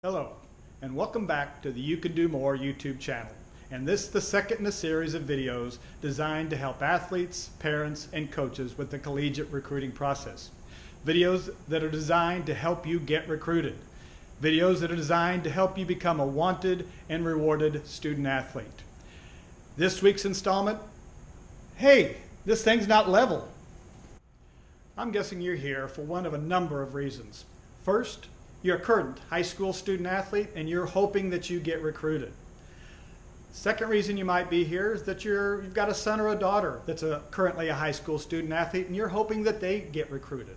Hello, and welcome back to the You Can Do More YouTube channel. And this is the second in a series of videos designed to help athletes, parents, and coaches with the collegiate recruiting process. Videos that are designed to help you get recruited. Videos that are designed to help you become a wanted and rewarded student athlete. This week's installment, hey, this thing's not level. I'm guessing you're here for one of a number of reasons. First, you're a current high school student athlete and you're hoping that you get recruited. Second reason you might be here is that you've got a son or a daughter that's currently a high school student athlete and you're hoping that they get recruited.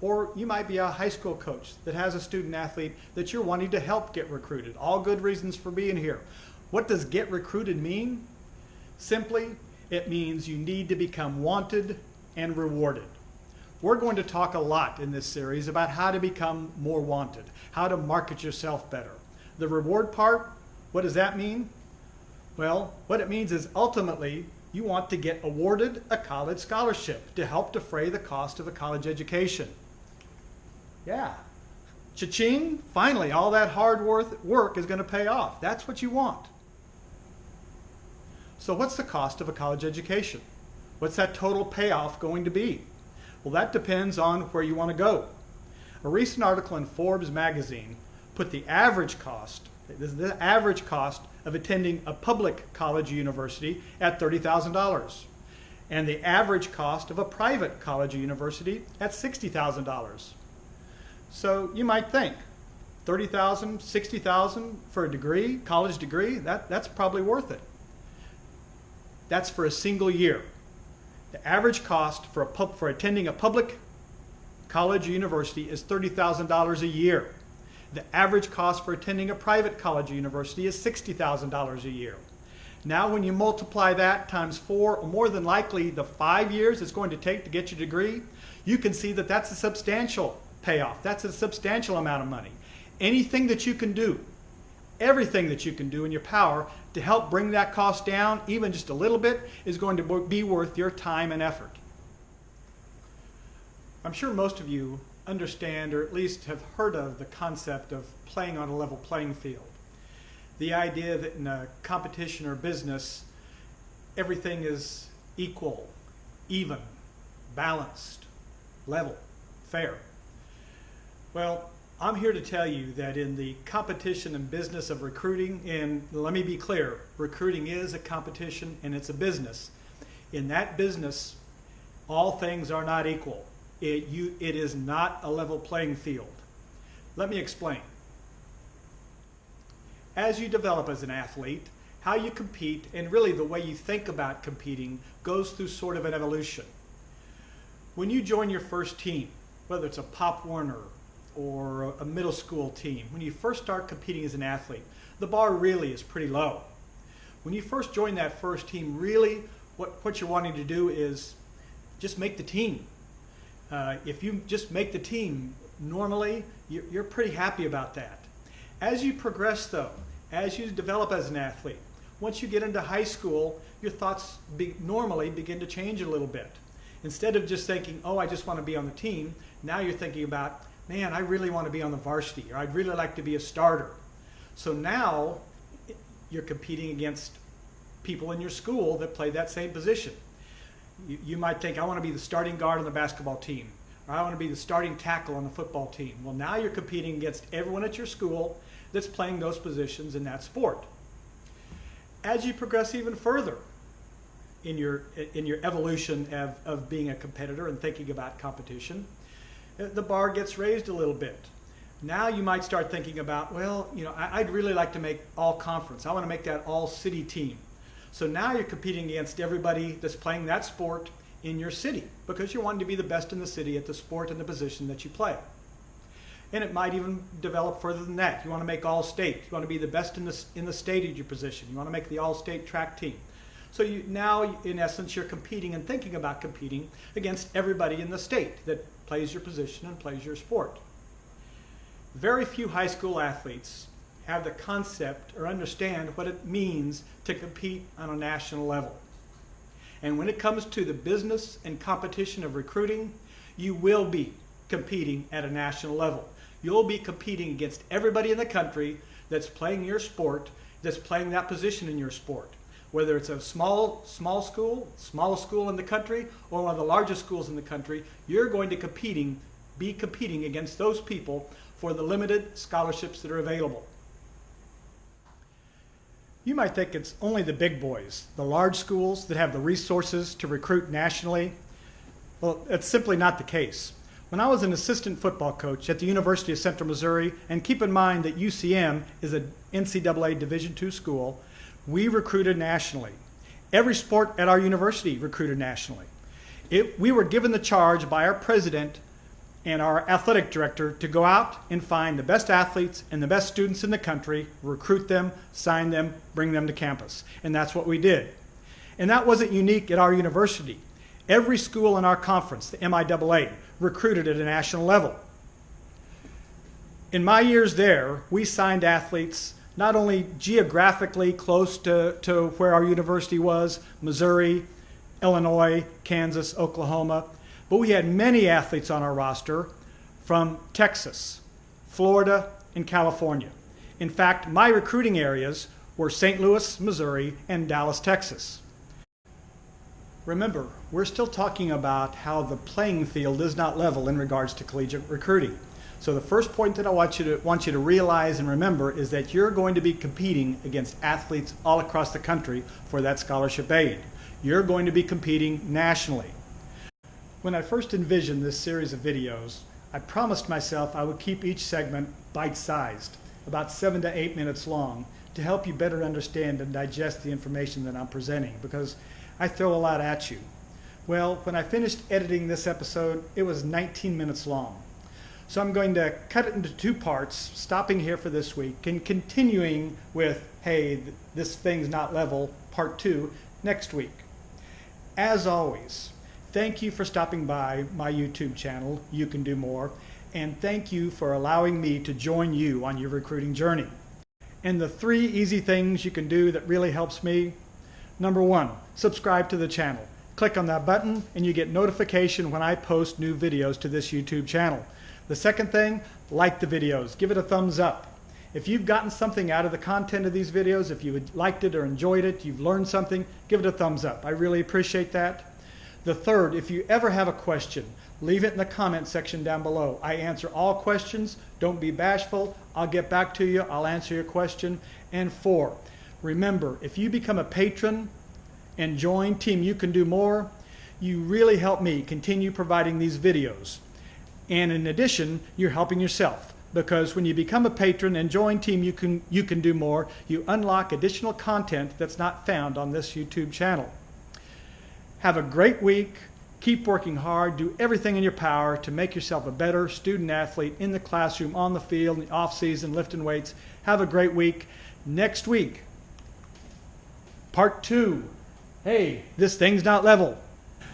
Or you might be a high school coach that has a student athlete that you're wanting to help get recruited. All good reasons for being here. What does get recruited mean? Simply, it means you need to become wanted and rewarded. We're going to talk a lot in this series about how to become more wanted, how to market yourself better. The reward part, what does that mean? Well, what it means is ultimately you want to get awarded a college scholarship to help defray the cost of a college education. Yeah, cha-ching, finally all that hard work is going to pay off. That's what you want. So what's the cost of a college education? What's that total payoff going to be? Well, that depends on where you want to go. A recent article in Forbes magazine put the average cost, this is the average cost of attending a public college or university at $30,000, and the average cost of a private college or university at $60,000. So you might think, $30,000, $60,000 for a degree, college degree, that's probably worth it. That's for a single year. The average cost for attending a public college or university is $30,000 a year. The average cost for attending a private college or university is $60,000 a year. Now when you multiply that times 4, or more than likely the 5 years it's going to take to get your degree, you can see that that's a substantial payoff. That's a substantial amount of money. Anything that you can do, everything that you can do in your power to help bring that cost down, even just a little bit, is going to be worth your time and effort. I'm sure most of you understand, or at least have heard of, the concept of playing on a level playing field. The idea that in a competition or business, everything is equal, even, balanced, level, fair. Well, I'm here to tell you that in the competition and business of recruiting, and let me be clear, recruiting is a competition and it's a business. In that business, all things are not equal. It is not a level playing field. Let me explain. As you develop as an athlete, how you compete and really the way you think about competing goes through sort of an evolution. When you join your first team, whether it's a Pop Warner or a middle school team, when you first start competing as an athlete, the bar really is pretty low. When you first join that first team, really what you're wanting to do is just make the team. If you just make the team, normally you're pretty happy about that. As you progress though, as you develop as an athlete, once you get into high school, your thoughts normally begin to change a little bit. Instead of just thinking, oh, I just want to be on the team, now you're thinking about, man, I really want to be on the varsity, or I'd really like to be a starter. So now you're competing against people in your school that play that same position. You might think, I want to be the starting guard on the basketball team, or I want to be the starting tackle on the football team. Well, now you're competing against everyone at your school that's playing those positions in that sport. As you progress even further in your evolution of being a competitor and thinking about competition, the bar gets raised a little bit. Now you might start thinking about, well, I'd really like to make all conference. I want to make that all city team. So now you're competing against everybody that's playing that sport in your city because you're wanting to be the best in the city at the sport and the position that you play. And it might even develop further than that. You want to make all state. You want to be the best in the state at your position. You want to make the all state track team. So now, in essence, you're competing and thinking about competing against everybody in the state that plays your position and plays your sport. Very few high school athletes have the concept or understand what it means to compete on a national level. And when it comes to the business and competition of recruiting, you will be competing at a national level. you'll be competing against everybody in the country that's playing your sport, that's playing that position in your sport. Whether it's a smallest school in the country, or one of the largest schools in the country, you're going to be competing against those people for the limited scholarships that are available. You might think it's only the big boys, the large schools that have the resources to recruit nationally. Well, it's simply not the case. When I was an assistant football coach at the University of Central Missouri, and keep in mind that UCM is an NCAA Division II school, we recruited nationally. Every sport at our university recruited nationally. We were given the charge by our president and our athletic director to go out and find the best athletes and the best students in the country, recruit them, sign them, bring them to campus. And that's what we did. And that wasn't unique at our university. Every school in our conference, the MIAA, recruited at a national level. In my years there, we signed athletes not only geographically close to where our university was, Missouri, Illinois, Kansas, Oklahoma, but we had many athletes on our roster from Texas, Florida, and California. In fact, my recruiting areas were St. Louis, Missouri, and Dallas, Texas. Remember, we're still talking about how the playing field is not level in regards to collegiate recruiting. So the first point that I want you to realize and remember is that you're going to be competing against athletes all across the country for that scholarship aid. You're going to be competing nationally. When I first envisioned this series of videos, I promised myself I would keep each segment bite-sized, about 7 to 8 minutes long, to help you better understand and digest the information that I'm presenting, because I throw a lot at you. Well, when I finished editing this episode, it was 19 minutes long. So I'm going to cut it into 2 parts, stopping here for this week and continuing with, hey, this thing's not level, part 2, next week. As always, thank you for stopping by my YouTube channel, You Can Do More, and thank you for allowing me to join you on your recruiting journey. And the 3 easy things you can do that really helps me. Number 1, subscribe to the channel. Click on that button and you get notification when I post new videos to this YouTube channel. The second thing, like the videos. Give it a thumbs up. If you've gotten something out of the content of these videos, if you liked it or enjoyed it, you've learned something, give it a thumbs up. I really appreciate that. The third, if you ever have a question, leave it in the comment section down below. I answer all questions. Don't be bashful. I'll get back to you. I'll answer your question. And 4, remember, if you become a patron and join Team You Can Do More, you really help me continue providing these videos. And in addition, you're helping yourself, because when you become a patron and join Team You Can Do More, you unlock additional content that's not found on this YouTube channel. Have a great week. Keep working hard. Do everything in your power to make yourself a better student athlete in the classroom, on the field, in the off season, lifting weights. Have a great week. Next week, part 2. Hey, this thing's not level.